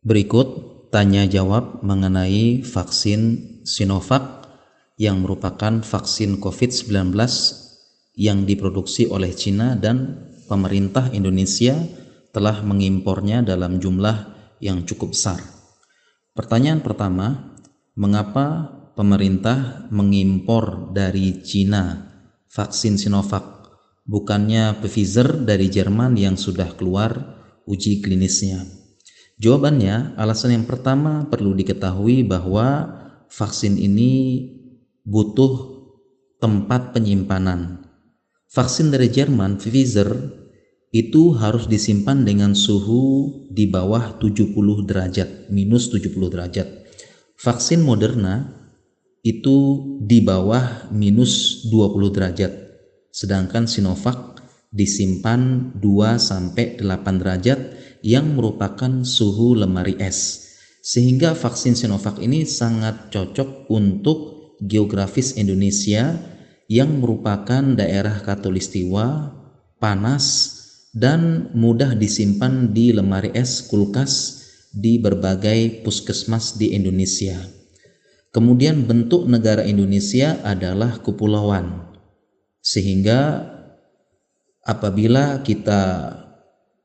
Berikut tanya jawab mengenai vaksin Sinovac yang merupakan vaksin COVID-19 yang diproduksi oleh Cina dan pemerintah Indonesia telah mengimpornya dalam jumlah yang cukup besar. Pertanyaan pertama, mengapa pemerintah mengimpor dari Cina vaksin Sinovac, bukannya Pfizer dari Jerman yang sudah keluar uji klinisnya? Jawabannya, alasan yang pertama perlu diketahui bahwa vaksin ini butuh tempat penyimpanan. Vaksin dari Jerman, Pfizer, itu harus disimpan dengan suhu di bawah 70 derajat, minus 70 derajat. Vaksin Moderna itu di bawah minus 20 derajat, sedangkan Sinovac disimpan 2-8 derajat yang merupakan suhu lemari es, sehingga vaksin Sinovac ini sangat cocok untuk geografis Indonesia yang merupakan daerah khatulistiwa, panas, dan mudah disimpan di lemari es kulkas di berbagai puskesmas di Indonesia. Kemudian bentuk negara Indonesia adalah kepulauan, sehingga apabila kita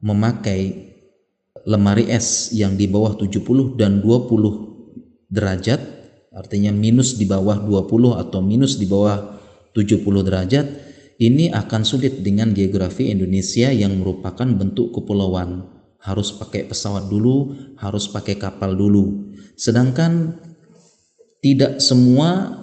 memakai lemari es yang di bawah 70 dan 20 derajat, artinya minus di bawah 20 atau minus di bawah 70 derajat, ini akan sulit dengan geografi Indonesia yang merupakan bentuk kepulauan. Harus pakai pesawat dulu, harus pakai kapal dulu. Sedangkan tidak semua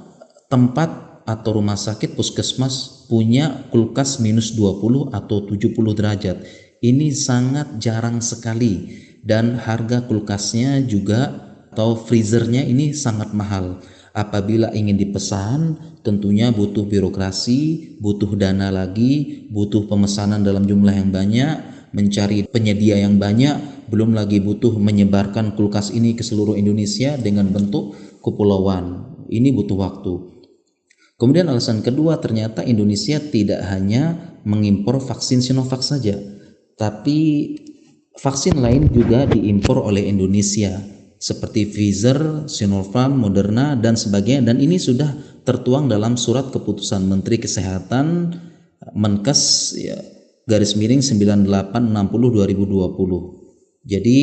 tempat atau rumah sakit puskesmas punya kulkas minus 20 atau 70 derajat. Ini sangat jarang sekali, dan harga kulkasnya juga atau freezernya ini sangat mahal. Apabila ingin dipesan, tentunya butuh birokrasi, butuh dana lagi, butuh pemesanan dalam jumlah yang banyak, mencari penyedia yang banyak, belum lagi butuh menyebarkan kulkas ini ke seluruh Indonesia dengan bentuk kepulauan. Ini butuh waktu. Kemudian alasan kedua, ternyata Indonesia tidak hanya mengimpor vaksin Sinovac saja, tapi vaksin lain juga diimpor oleh Indonesia seperti Pfizer, Sinovac, Moderna, dan sebagainya, dan ini sudah tertuang dalam surat keputusan Menteri Kesehatan Menkes /9860/2020. Jadi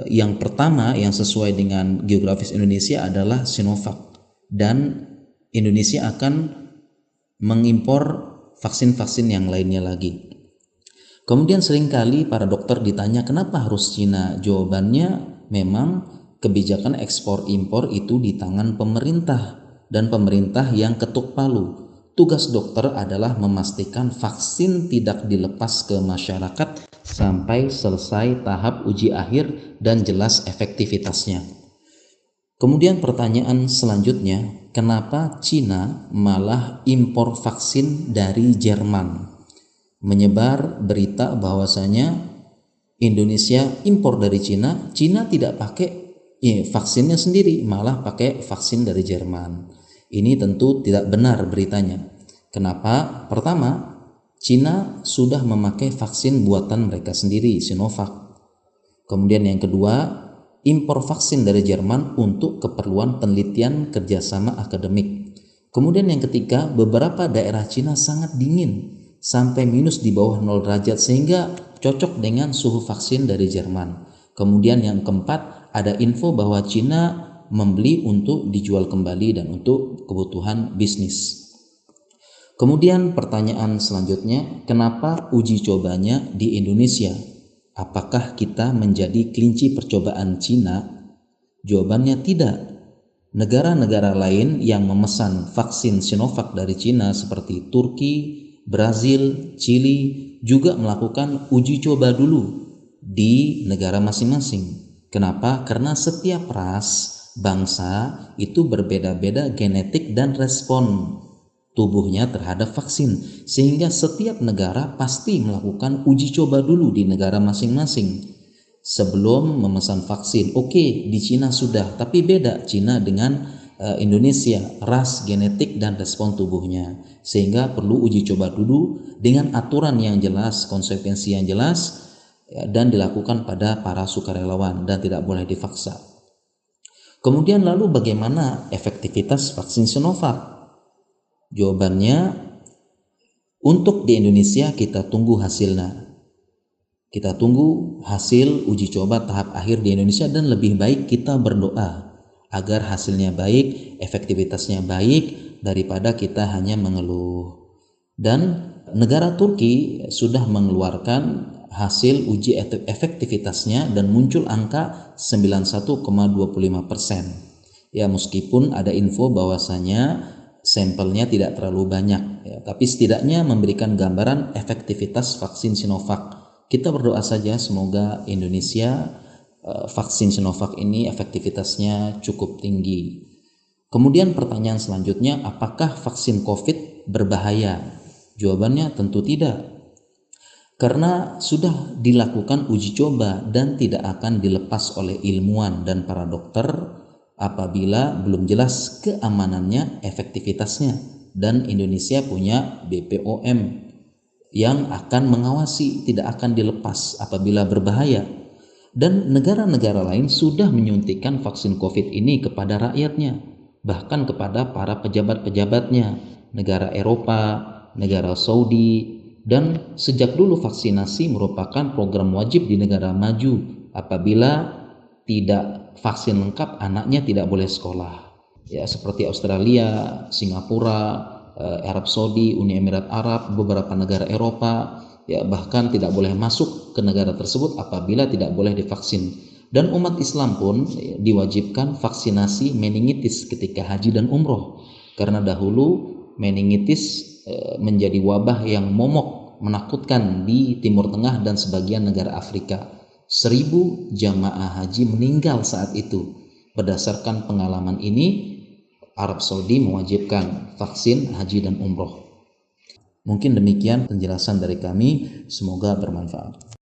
yang pertama yang sesuai dengan geografis Indonesia adalah Sinovac, dan Indonesia akan mengimpor vaksin-vaksin yang lainnya lagi. Kemudian seringkali para dokter ditanya kenapa harus Cina? Jawabannya memang kebijakan ekspor impor itu di tangan pemerintah, dan pemerintah yang ketuk palu. Tugas dokter adalah memastikan vaksin tidak dilepas ke masyarakat sampai selesai tahap uji akhir dan jelas efektivitasnya. Kemudian pertanyaan selanjutnya, kenapa Cina malah impor vaksin dari Jerman? Menyebar berita bahwasanya Indonesia impor dari Cina, Cina tidak pakai vaksinnya sendiri, malah pakai vaksin dari Jerman. Ini tentu tidak benar beritanya. Kenapa? Pertama, Cina sudah memakai vaksin buatan mereka sendiri, Sinovac. Kemudian yang kedua, impor vaksin dari Jerman untuk keperluan penelitian kerjasama akademik. Kemudian yang ketiga, beberapa daerah Cina sangat dingin, sampai minus di bawah 0 derajat, sehingga cocok dengan suhu vaksin dari Jerman. Kemudian yang keempat, ada info bahwa Cina membeli untuk dijual kembali dan untuk kebutuhan bisnis. Kemudian pertanyaan selanjutnya, kenapa uji cobanya di Indonesia? Apakah kita menjadi kelinci percobaan Cina? Jawabannya tidak. Negara-negara lain yang memesan vaksin Sinovac dari Cina seperti Turki, Brazil, Chili juga melakukan uji coba dulu di negara masing-masing. Kenapa? Karena setiap ras, bangsa itu berbeda-beda genetik dan respon tubuhnya terhadap vaksin, sehingga setiap negara pasti melakukan uji coba dulu di negara masing-masing sebelum memesan vaksin. Oke, di Cina sudah, tapi beda Cina dengan Indonesia, ras, genetik, dan respon tubuhnya, sehingga perlu uji coba dulu dengan aturan yang jelas, konsekuensi yang jelas, ya, dan dilakukan pada para sukarelawan dan tidak boleh dipaksa. Kemudian lalu bagaimana efektivitas vaksin Sinovac? Jawabannya, untuk di Indonesia kita tunggu hasilnya. Kita tunggu hasil uji coba tahap akhir di Indonesia, dan lebih baik kita berdoa agar hasilnya baik, efektivitasnya baik, daripada kita hanya mengeluh. Dan negara Turki sudah mengeluarkan hasil uji efektivitasnya dan muncul angka 91,25%. Ya, meskipun ada info bahwasanya sampelnya tidak terlalu banyak, ya, tapi setidaknya memberikan gambaran efektivitas vaksin Sinovac. Kita berdoa saja semoga Indonesia vaksin Sinovac ini efektivitasnya cukup tinggi. Kemudian pertanyaan selanjutnya, apakah vaksin COVID berbahaya? Jawabannya tentu tidak. Karena sudah dilakukan uji coba dan tidak akan dilepas oleh ilmuwan dan para dokter apabila belum jelas keamanannya, efektivitasnya, dan Indonesia punya BPOM yang akan mengawasi, tidak akan dilepas apabila berbahaya. Dan negara-negara lain sudah menyuntikkan vaksin COVID ini kepada rakyatnya, bahkan kepada para pejabat-pejabatnya, negara Eropa, negara Saudi. Dan sejak dulu vaksinasi merupakan program wajib di negara maju. Apabila tidak vaksin lengkap, anaknya tidak boleh sekolah. Ya, seperti Australia, Singapura, Arab Saudi, Uni Emirat Arab, beberapa negara Eropa, ya, bahkan tidak boleh masuk ke negara tersebut apabila tidak boleh divaksin. Dan umat Islam pun diwajibkan vaksinasi meningitis ketika haji dan umroh, karena dahulu meningitis menjadi wabah yang momok, menakutkan di Timur Tengah dan sebagian negara Afrika. 1000 jamaah haji meninggal saat itu. Berdasarkan pengalaman ini, Arab Saudi mewajibkan vaksin haji dan umroh. Mungkin demikian penjelasan dari kami, semoga bermanfaat.